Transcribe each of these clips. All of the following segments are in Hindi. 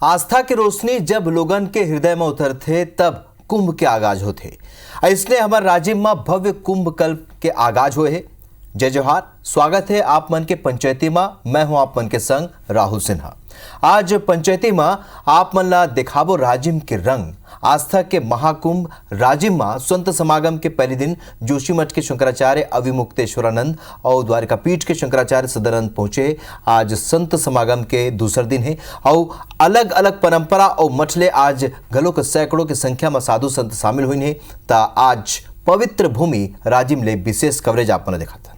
आस्था की रोशनी जब लोगन के हृदय में उतरते तब कुंभ के आगाज होते। इसने हमारे राज्य में भव्य कुंभ कल्प के आगाज हुए हैं। जय जोहार, स्वागत है आप मन के पंचायती में। मैं हूं आप मन के संग राहुल सिन्हा। आज पंचायती में आप मन ला दिखाबो राजिम के रंग। आस्था के महाकुंभ राजिम में संत समागम के पहले दिन जोशीमठ के शंकराचार्य अविमुक्तेश्वरानंद और द्वारिका पीठ के शंकराचार्य सदानंद पहुंचे। आज संत समागम के दूसरा दिन है और अलग अलग परंपरा और मठले आज घलों के सैकड़ों की संख्या में साधु संत शामिल हुए हैं। ता आज पवित्र भूमि राजिम ले विशेष कवरेज आपने देखा था।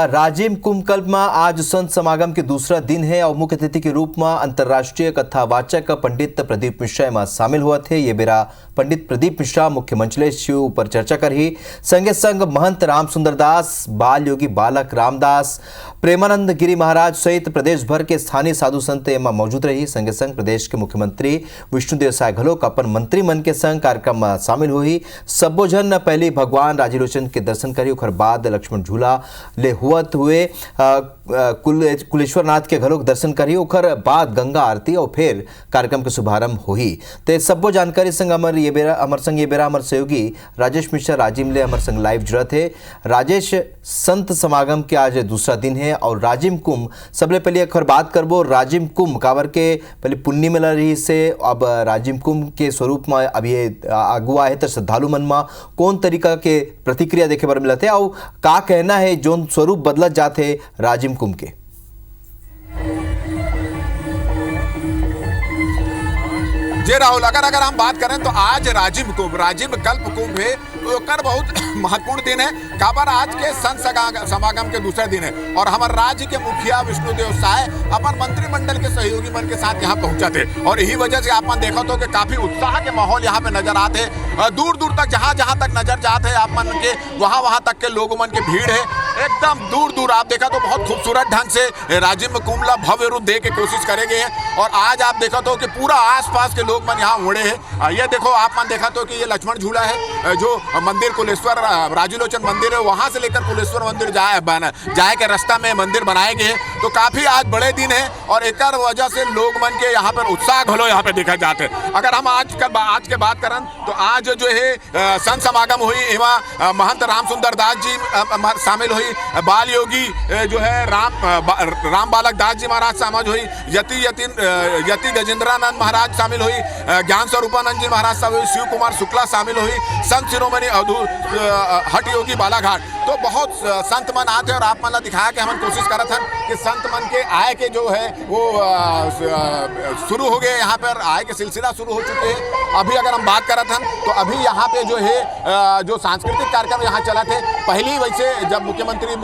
राजिम कुंभ कल्प में आज संत समागम के दूसरा दिन है और मुख्य अतिथि के रूप में अंतर्राष्ट्रीय कथावाचक पंडित प्रदीप मिश्रा में शामिल हुआ थे। ये बेरा पंडित प्रदीप मिश्रा मुख्य मंचले शिव पर चर्चा करी। संगे संग महंत राम सुंदर दास, बाल योगी बालक रामदास, प्रेमानंद गिरी महाराज सहित प्रदेश भर के स्थानीय साधु संत एवं मौजूद रही। संगे संग प्रदेश के मुख्यमंत्री विष्णुदेव साय घलोक अपन मंत्रिमंडल के संग कार्यक्रम में शामिल हुई। सबो जन पहले भगवान राजीलोचन के दर्शन करी, ओकर बाद लक्ष्मण झूला ले हुआत हुए कुलेश्वर नाथ के घरों दर्शन करी, ओकर बाद गंगा आरती और फिर कार्यक्रम के शुभारंभ हुई। ते सबो जानकारी संग अमर सहयोगी राजेश मिश्रा राजिम ले अमर संग लाइव जुड़ा थे। राजेश, संत समागम के आज दूसरा दिन है और राजिम कुंभ सबले पहले एक बात करबो। राजिम कुंभ कावर के पहले पुण्य मिला रही से अब राजिम कुंभ के स्वरूप में अब ये अगुआ है तो श्रद्धालु मन में कौन तरीका के प्रतिक्रिया देखे बर मिलते और का कहना है जो स्वरूप बदलत जाते राजिम कुंभ के। जी राहुल, अगर हम बात करें तो आज राजिम कल्प कुंभ है, ओकर बहुत महत्वपूर्ण दिन है। काबर आज के संत समागम के दूसरे दिन है और हमारे राज्य के मुखिया विष्णुदेव साय अपन मंत्रिमंडल के सहयोगी मन के साथ यहाँ पहुंचा थे और यही वजह से आप देखो तो कि काफी उत्साह के माहौल यहाँ पे नजर आते हैं। दूर दूर तक जहाँ तक नजर जाते हैं आप मन के वहाँ तक के लोगों मन के भीड़ है। एकदम दूर दूर आप देखा तो बहुत खूबसूरत ढंग से राजिम कुंभ ला भव्य रूप दे के कोशिश करेंगे और आज आप देखा तो कि पूरा आसपास के लोग मन यहाँ उड़े हैं। ये देखो आप मन देखा तो कि ये लक्ष्मण झूला है जो मंदिर कुलेश्वर राजीलोचन मंदिर है, वहां से लेकर कुलेश्वर मंदिर जाए के रास्ता में मंदिर बनाए गए। तो काफी आज बड़े दिन है और एक वजह से लोग मन के यहाँ पर उत्साह घलो यहाँ पे देखा जाते हैं। अगर हम आज के बात करें तो आज जो है संत समागम हुई, एवं महंत राम सुंदर दास जी शामिल हुई, बाल योगी जो है राम बालक दास जी महाराज शामिल हुई, यति गजेंद्रानंद महाराज शामिल हुई, ज्ञान स्वरूपानंद जी महाराज शामिल हुई, शिव कुमार शुक्ला शामिल हुई, संत शिरोमणि हट योगी बालाघाट। तो बहुत संत मन आते और आप मन दिखाया कि हम कोशिश करत हन कि संत मन के आय के जो है वो शुरू हो गए, यहाँ पर आय के सिलसिला शुरू हो चुके हैं। अभी अगर हम बात करत हन तो अभी यहाँ पे जो है जो सांस्कृतिक कार्यक्रम यहाँ चला थे, पहली वैसे जब मुख्यमंत्री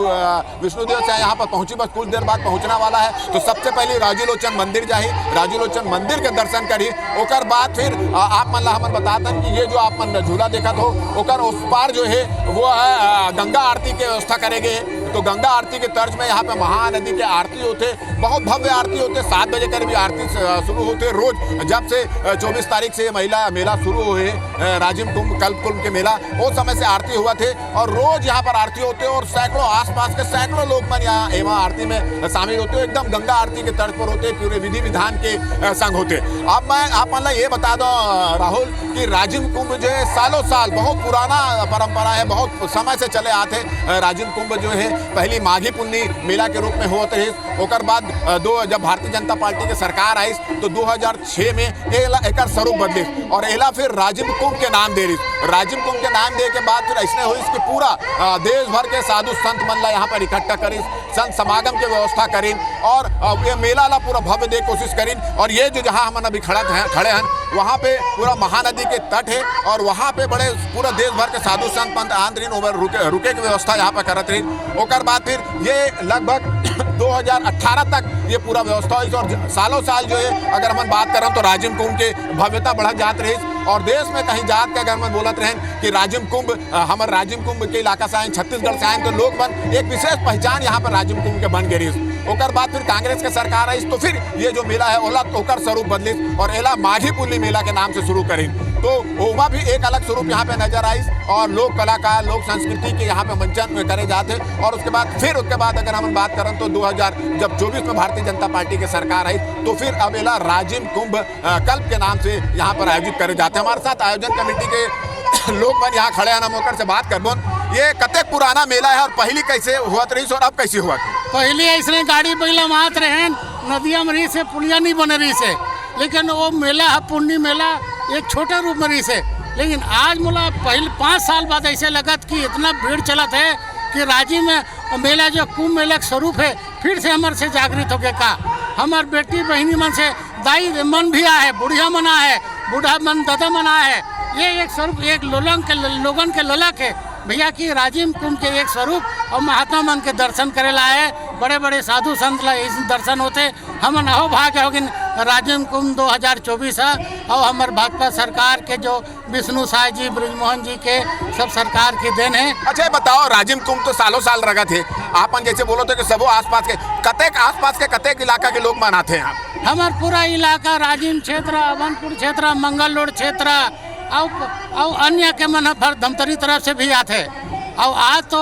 विष्णुदेव साय यहाँ पर पहुंची, बस कुछ देर बाद पहुंचना वाला है, तो सबसे पहले राजीलोचन मंदिर जाही, राजीलोचन मंदिर के दर्शन करी, ओकर बाद फिर आप मन ला हमन बतातन कि ये जो आप मन झूला देखा हो ओकर उस पार जो है वो है गंगा आरती की व्यवस्था करेंगे। तो गंगा आरती के तर्ज में यहाँ पे महानदी के आरती होते, बहुत भव्य आरती होते, 7 बजे करीब आरती शुरू होते रोज। जब से 24 तारीख से मेला शुरू हुए राजिम कुंभ कल्प कुंभ के मेला, उस समय से आरती हुआ थे और रोज यहाँ पर आरती होते और सैकड़ों आसपास के सैकड़ों लोग मन यहाँ एवं आरती में शामिल होते, एकदम गंगा आरती के तर्ज पर होते, पूरे विधि विधान के संग होते। अब मैं आप मन ये बता दो राहुल कि राजिम कुंभ जो है सालों साल बहुत पुराना परंपरा है, बहुत समय से चले आते। राजिम कुंभ जो है पहली माघी पुन्नी मेला के रूप में होते रहे, ओकर बाद जब भारतीय जनता पार्टी के सरकार आई तो 2006 में एक स्वरूप बदली और एला फिर राजिम कुंभ के नाम दे रही। राजिम कुंभ के नाम दे के बाद फिर ऐसे हुई इसके पूरा देश भर के साधु संत मन ला यहाँ पर इकट्ठा करी, संत समागम की व्यवस्था करी और ये मेला ला पूरा भव्य दे कोशिश करी। और ये जो जहाँ हम अभी खड़े हैं वहाँ पे पूरा महानदी के तट है और वहाँ पे बड़े पूरा देश भर के साधु संत पंत आंध्रीन रुके की व्यवस्था यहाँ पर करत रही। ओकर बाद फिर ये लगभग 2018 तक ये पूरा व्यवस्था हुई और सालों साल जो है अगर हम बात करें तो राजिम कुंभ के भव्यता बढ़त जात रही और देश में कहीं जात के अगर हम बोलत रहें कि राजिम कुंभ हमारे राजिम कुंभ के इलाका से आए, छत्तीसगढ़ से आए, तो लोग बन एक विशेष पहचान यहाँ पर राजिम कुंभ के बन गई। ओकर बाद फिर कांग्रेस के सरकार आई तो फिर ये जो मेला है ओला ओकर स्वरूप बदली और एला माघी पुन्नी मेला के नाम से शुरू करी। तो वह भी एक अलग स्वरूप यहाँ पे नजर आई और लोक कलाकार लोक संस्कृति के यहाँ पे मंचन करे जाते। और उसके बाद अगर हम बात करें तो 2024 में भारतीय जनता पार्टी की सरकार आई तो फिर अब मेला राजिम कुंभ कल्प के नाम से यहाँ पर आयोजित करे जाते हैं। हमारे साथ आयोजन कमेटी के लोग बन यहाँ खड़े हैं, हम होकर से बात करबो। ये कतेक पुराना मेला है और पहली कैसे हुआ रही और अब कैसे हुआ? पहले ऐसे गाड़ी बैला मात रहे, नदिया में रही से, पुलिया नहीं बन रही से, लेकिन वो मेला है पुण्य मेला एक छोटे रूप में रही से। लेकिन आज मोला पहले 5 साल बाद ऐसे लगत कि इतना भीड़ चलत है कि राजिम में मेला जो कुंभ मेला का स्वरूप है फिर से हमारे से जागृत हो गया का। हमार बेटी बहनी मन से दाई मन भी आए, बुढ़िया मन आए, बूढ़ा मन दादा मन आए। ये एक स्वरूप एक लोगन के ललक है भैया की राजिम कुंभ के एक स्वरूप और महात्मा मन के दर्शन करे लाए। बड़े बड़े साधु संत ला इस दर्शन होते। हम अहो भाग्य होगिन राजिम कुंभ 2024 है और हमारे भाजपा सरकार के जो विष्णु साय जी ब्रिजमोहन जी के सब सरकार की देन है। अच्छा बताओ, राजिम कुंभ तो सालों साल रगा थे, आपन जैसे बोलो तो कि सबो आसपास के कतेक इलाका के लोग मनाते हैं? हमार पूरा इलाका राजिम क्षेत्र, अवनपुर क्षेत्र, मंगल रोड क्षेत्र और अन्य के मन भर धमतरी तरफ से भी आते। और आज तो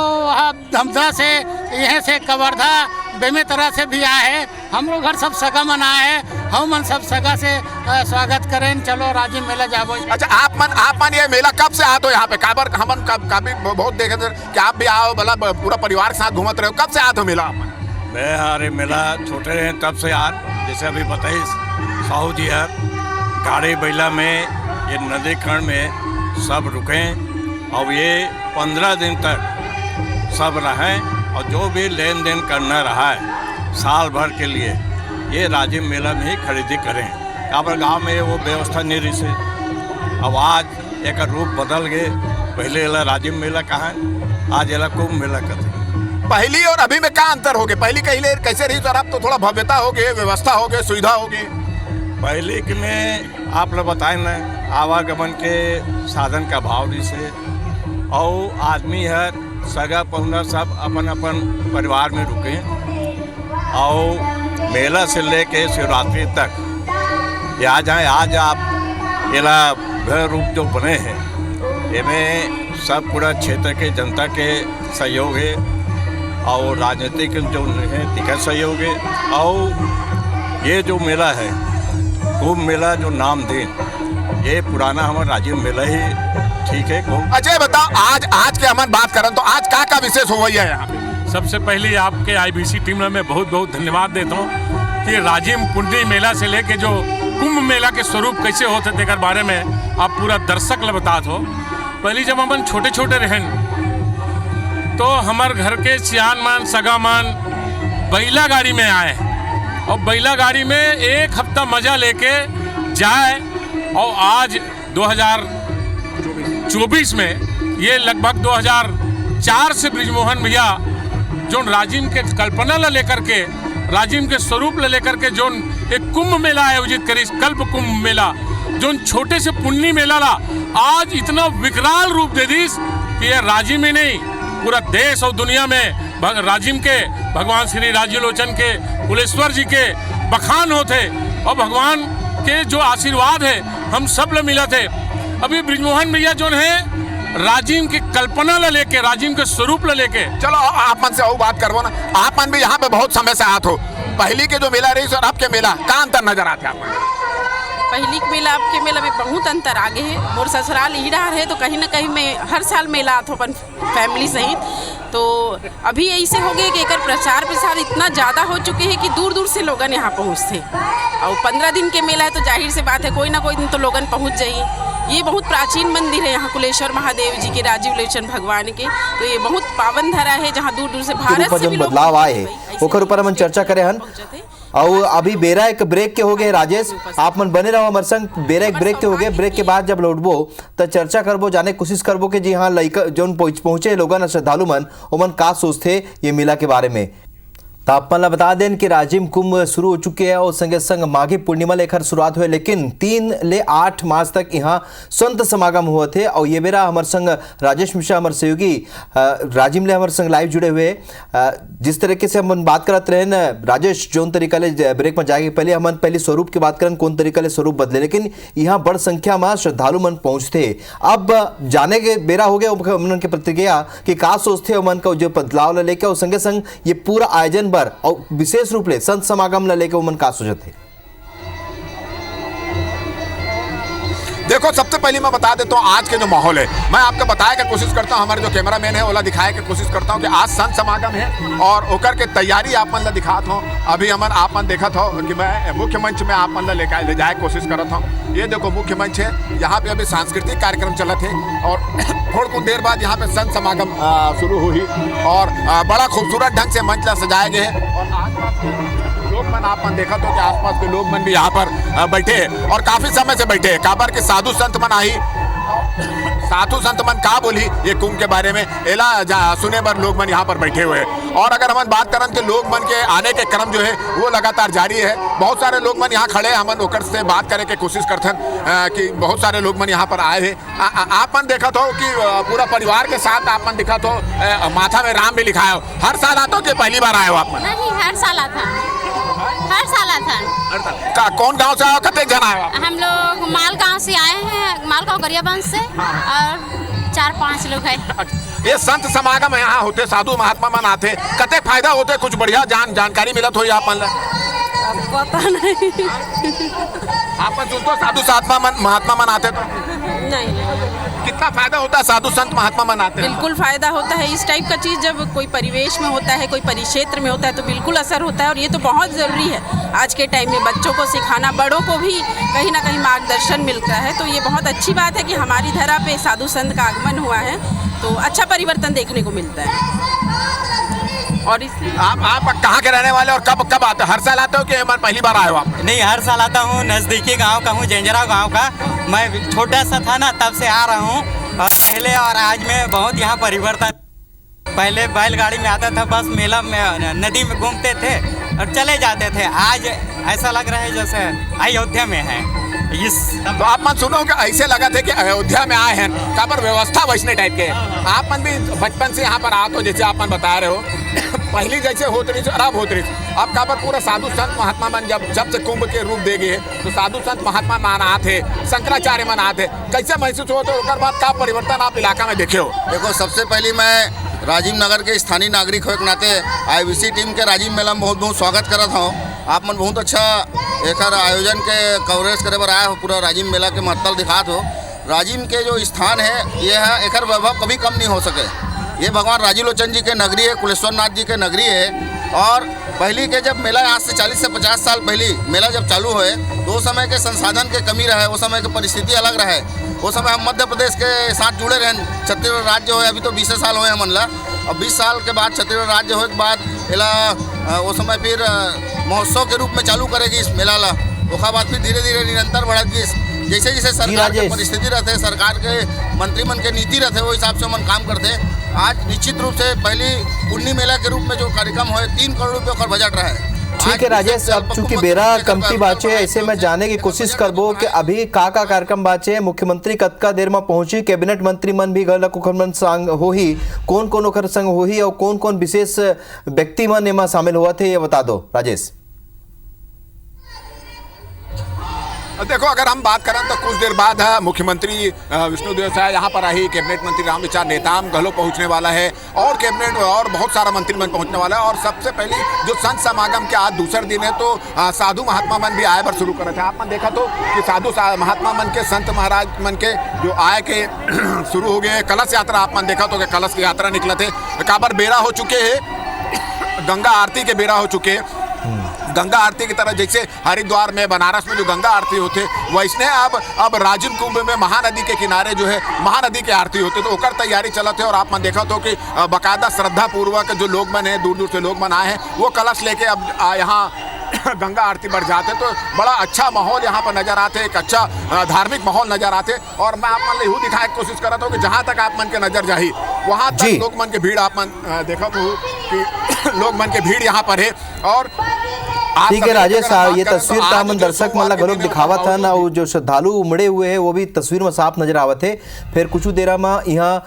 धमधा से यहाँ से कवर्धा बेमे तरह से भी आए हैं। हम लोग घर सब सगा मन आए हैं, हम मन सब सगा से स्वागत करें। चलो राजिम मेला जाबो। अच्छा आप मन ये मेला कब से आते हो यहाँ पे? काबर हमन काफी बहुत देखे थे कि आप भी आओ, भला पूरा परिवार के साथ घूमत रहे हो, कब से आते हो मेला? मैं हमारे मेला छोटे रहे तब से आज, जैसे अभी बताइए साहू जी है गाड़ी बैला में ये नदी खंड में सब रुकें और ये 15 दिन तक सब रहें और जो भी लेन देन करना रहा है साल भर के लिए ये राजिम मेला में ही खरीदी करें। काबर गांव में वो व्यवस्था नहीं रही से, अब आज एक रूप बदल गए। पहले एला राजिम मेला कहा है, आज एला कुंभ मेला कहते। पहली और अभी में क्या अंतर हो गए? पहली कहीं कैसे रही सर? अब तो थोड़ा भव्यता हो गई, व्यवस्था हो गई, सुविधा हो गई। पहले के में आप लोग बताए न आवागमन के साधन का भाव नहीं से और आदमी है सगा पहुना सब अपन अपन परिवार में रुके और मेला से लेके शिवरात्रि तक या जाए आज आप एला घर रूप जो बने हैं इनमें सब पूरा क्षेत्र के जनता के सहयोग है और राजनीतिक जो है तिका सहयोग है। और ये जो मेला है कुंभ मेला जो नाम दे ये पुराना हमारा राजिम मेला ही ठीक है। अच्छा बताओ, आज के हम बात करें तो आज का विशेष हो गया है यहाँ पे? सबसे पहले आपके आईबीसी टीम में मैं बहुत बहुत धन्यवाद देता हूँ कि राजिम पुण्य मेला से लेके जो कुंभ मेला के स्वरूप कैसे होते थे बारे में आप पूरा दर्शक ल बता दो। पहले जब हम छोटे छोटे रहन तो हमारे घर के सियान सगामान बैला गाड़ी में आए और बैला गाड़ी में एक हफ्ता मजा लेके जाए और आज 2024 में ये लगभग 2004 से ब्रिजमोहन भैया जो राजिम के कल्पना ला लेकर के राजिम के स्वरूप ला लेकर के जो एक कुंभ मेला आयोजित करी, कल्प कुंभ मेला जो छोटे से पुण्य मेला ला आज इतना विकराल रूप दे दी कि ये राजिम ही नहीं पूरा देश और दुनिया में राजिम के भगवान श्री राजीलोचन के कुलेश्वर जी के बखान होते और भगवान के जो आशीर्वाद है हम सब ले मिला थे। अभी ब्रिजमोहन भैया जो है राजिम की कल्पना ला लेके राजिम के स्वरूप ला लेके चलो आप मन से और बात करवो ना। आप मन भी यहाँ पे बहुत समय से आते हो, पहली के जो मेला रही और अब के मेला का अंतर नजर आते आपको? पहली के मेला अब के मेला में बहुत अंतर आगे है। मोर ससुराल ईड़ा है तो कहीं ना कहीं मैं हर साल मेला आत हूँ अपन फैमिली सहित। तो अभी ऐसे हो गए कि एक प्रचार प्रसार इतना ज़्यादा हो चुके हैं कि दूर दूर से लोगन यहाँ पहुँचते। और 15 दिन के मेला है तो जाहिर से बात है कोई ना कोई दिन तो लोगन पहुँच जाइए। ये बहुत प्राचीन मंदिर है यहाँ कुलेश्वर महादेव जी के, राजीव लोचन भगवान के। तो ये बहुत पावन धरा है जहाँ दूर दूर से भारत से भी लोग बदलाव आए हैं ओकर ऊपर हम चर्चा करे हन। और अभी बेरा एक ब्रेक के हो गए राजेश, आप मन बने रहो हमारे संग। बेरा एक ब्रेक के हो गए, ब्रेक के बाद जब लौटबो तो चर्चा करबो, जाने कोशिश करबो कि जी हाँ लइका जो पहुंचे लोगन श्रद्धालु मन ओमन का सोचते ये मेला के बारे में। तो आप मतलब बता दें कि राजिम कुंभ शुरू हो चुके हैं और संगे संग माघी पूर्णिमा लेकर शुरुआत हुए, लेकिन 3 ले 8 मार्च तक यहाँ संत समागम हुए थे। और ये बेरा हमारे संग राजेश मिश्रा हमारे सहयोगी राजिम ले हमारे संग लाइव जुड़े हुए। जिस तरीके से हम बात करत रहे न राजेश, जोन तरीका ले ब्रेक में जाएगी पहले हम पहले स्वरूप की बात करें, कौन तरीका ले स्वरूप बदले, लेकिन यहाँ बड़ संख्या में श्रद्धालु मन पहुंचते। अब जाने के बेरा हो गया उनके की प्रतिक्रिया कि का सोचते हो मन का जो बदलाव ले लेके और संगे संग ये पूरा आयोजन बर और विशेष रूप ले संत समागम ले लेके मन का सोचते थे। देखो, सबसे पहले मैं बता देता हूँ आज के जो माहौल है, मैं आपको बताया कि कोशिश करता हूँ, हमारे जो कैमरामैन है ओला दिखाए की कोशिश करता हूँ कि आज संत समागम है और ओकर के तैयारी आप मन ला दिखाता हूँ। अभी हमन आप मन देखत हो कि मैं मुख्य मंच में आप मन ला ले जाए कोशिश करता हूँ। ये देखो मुख्य मंच है, यहाँ पे अभी सांस्कृतिक कार्यक्रम चला थे और थोड़ी कुछ देर बाद यहाँ पे संत समागम शुरू हुई और बड़ा खूबसूरत ढंग से मंच ला सजाए गए हैं। और आसपास लोग मन आप मन देखा तो कि आसपास के लोग मन भी यहाँ पर बैठे हैं और काफी समय से बैठे हैं। काबर के साधु संत मन आई, साधु संत मन का बोली ये कुंभ के बारे में एला सुने पर लोग मन यहाँ पर बैठे हुए हैं। और अगर हम बात करें तो लोग मन के आने के क्रम जो है वो लगातार जारी है। बहुत सारे लोग मन यहाँ खड़े, हम ओकर से बात करे के कोशिश करते हैं कि बहुत सारे लोग मन यहाँ पर आए हैं। आप मन देखा तो कि पूरा परिवार के साथ आप मन दिखा तो माथा में राम भी लिखा है। हर साल आता हो कि पहली बार आए हो आप मन? नहीं, हर साल आता, हर साल आता। कौन गांव से आए हो, कितने जन आए हो? हम लोग माल गांव से आए हैं, मालगांव गरियाबंद से, और 4-5 लोग हैं। ये संत समागम यहाँ होते, साधु महात्मा मन आते, कते फायदा होते, कुछ बढ़िया जानकारी मिलत हो आप मन? पता नहीं। आप सुनते साधु महात्मा मन आते तो नहीं, कितना फायदा होता है साधु संत महात्मा मन आते हैं? बिल्कुल फायदा होता है। इस टाइप का चीज़ जब कोई परिवेश में होता है, कोई परिक्षेत्र में होता है तो बिल्कुल असर होता है और ये तो बहुत ज़रूरी है आज के टाइम में। बच्चों को सिखाना, बड़ों को भी कहीं ना कहीं मार्गदर्शन मिलता है, तो ये बहुत अच्छी बात है कि हमारी धरा पे साधु संत का आगमन हुआ है, तो अच्छा परिवर्तन देखने को मिलता है। और आप कहाँ के रहने वाले और कब आते हो? हर साल आते हो कि पहली बार आए हो आप? नहीं, हर साल आता हूँ। नज़दीकी गांव का हूँ, जेंजरा गांव का। मैं छोटा सा था ना, तब से आ रहा हूँ और पहले और आज में बहुत यहाँ परिवर्तन। पहले बैलगाड़ी में आता था, बस मेला में नदी में घूमते थे और चले जाते थे। आज ऐसा लग रहा है जैसे अयोध्या में है। तो आप मन सुनो कि ऐसे लगा थे कि अयोध्या में आए हैं, कहाँ पर व्यवस्था वैष्णव टाइप के। आप मन भी बचपन से यहाँ पर आते हो, जैसे आप मन बता रहे हो पहली जैसे होती रही खराब होती रही। अब कहाँ पर पूरा साधु संत महात्मा मन जब से कुंभ के रूप दे गए तो साधु संत महात्मा मन आते, शंकराचार्य मन आते, कैसे महसूस हो? तो उसके बाद का परिवर्तन आप इलाका में देखे हो? देखो, सबसे पहले मैं राजीव नगर के स्थानीय नागरिक होने के नाते IBC टीम के राजीव मेला में बहुत बहुत स्वागत करता हूँ। आप मन बहुत अच्छा एक आयोजन के कवरेज करे बर आए हो, पूरा राजीव मेला के महत्व दिखात हो। राजीव के जो स्थान है ये है, एक वैभव कभी कम नहीं हो सके। ये भगवान राजीव लोचन जी के नगरी है, कुलेश्वर नाथ जी के नगरी है। और पहली के जब मेला आज से 40 से 50 साल पहले मेला जब चालू हुए तो उस समय के संसाधन के कमी रहे, उस समय की परिस्थिति अलग रहे। उस समय हम मध्य प्रदेश के साथ जुड़े रहे। छत्तीसगढ़ राज्य हो, अभी तो 20 साल हुए हमन ला। अब 20 साल के बाद छत्तीसगढ़ राज्य होने के बाद एला उस समय फिर महोत्सव के रूप में चालू करेगी इस मेला ला। उसके बाद फिर धीरे धीरे निरंतर बढ़त गई। जैसे जैसे सरकार की परिस्थिति रहते, सरकार के मंत्रीमन के नीति रहते, वो हिसाब से हम काम करते। आज निश्चित रूप से पहली पुण्य मेला के रूप में जो कार्यक्रम हुए 3 करोड़ रुपये का बजट रहा है। ठीक है राजेश, अब चूंकि बेरा कमती बाचे, ऐसे में जाने की कोशिश करबो कि अभी का कार्यक्रम बाचे। मुख्यमंत्री कतका देर में पहुंची, कैबिनेट मंत्री मन भी गल कुखरमन संग हो ही, कौन कौन ओकर संग हो ही और कौन कौन विशेष व्यक्ति मन एमा शामिल हुआ थे, ये बता दो राजेश। देखो, अगर हम बात करें तो कुछ देर बाद मुख्यमंत्री विष्णुदेव साय यहाँ पर आई, कैबिनेट मंत्री रामविचार नेताम गहलोत पहुँचने वाला है और कैबिनेट और बहुत सारा मंत्रीमंडल पहुँचने वाला है। और सबसे पहले जो संत समागम के आज दूसरा दिन है तो साधु महात्मा मन भी आए बार शुरू करे थे। आप मन देखा तो कि साधु महात्मा मन के, संत महाराज मन के जो आए के शुरू हो गए। कलश यात्रा आप मन देखा तो कि कलश की यात्रा निकले थे। काबर बेरा हो चुके हैं, गंगा आरती के बेरा हो चुके हैं। गंगा आरती की तरह जैसे हरिद्वार में, बनारस में जो गंगा आरती होते वैसने अब राजिम कुंभ में महानदी के किनारे जो है महानदी की आरती होती, तो ओकर तैयारी चलत है। और आप मन देखा तो कि बाकायदा श्रद्धा पूर्वक जो लोग मन है, दूर दूर से लोग मन आए हैं, वो कलश लेके अब यहाँ गंगा आरती बढ़ जाते, तो बड़ा अच्छा माहौल यहाँ पर नजर आते, एक अच्छा धार्मिक माहौल नजर आते। और मैं आप मन यूँ दिखाने की कोशिश कर रहा था कि जहाँ तक आप मन के नजर जाही वहाँ तक लोग मन के भीड़ आप मन देखा तो कि लोग मन के भीड़ यहाँ पर है। और ठीक है राजेश साहब, ये तस्वीर तो हम दर्शक मन घलोक दिखावा था ना, जो श्रद्धालु उमड़े हुए है वो भी तस्वीर में साफ नजर आवत है। फिर कुछ देर में यहाँ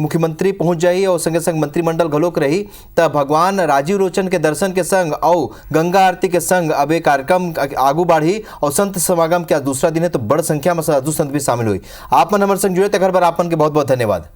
मुख्यमंत्री पहुंच जाई और संगे संग मंत्रिमंडल घलोक रही, तब भगवान राजीव लोचन के दर्शन के संग और गंगा आरती के संग अब ये कार्यक्रम आगू बढ़ी और संत समागम के आज दूसरा दिन है, तो बड़ संख्या में साधु संत भी शामिल हुई। आप मन हमारे संग जुड़े तक बार आपन के बहुत बहुत धन्यवाद।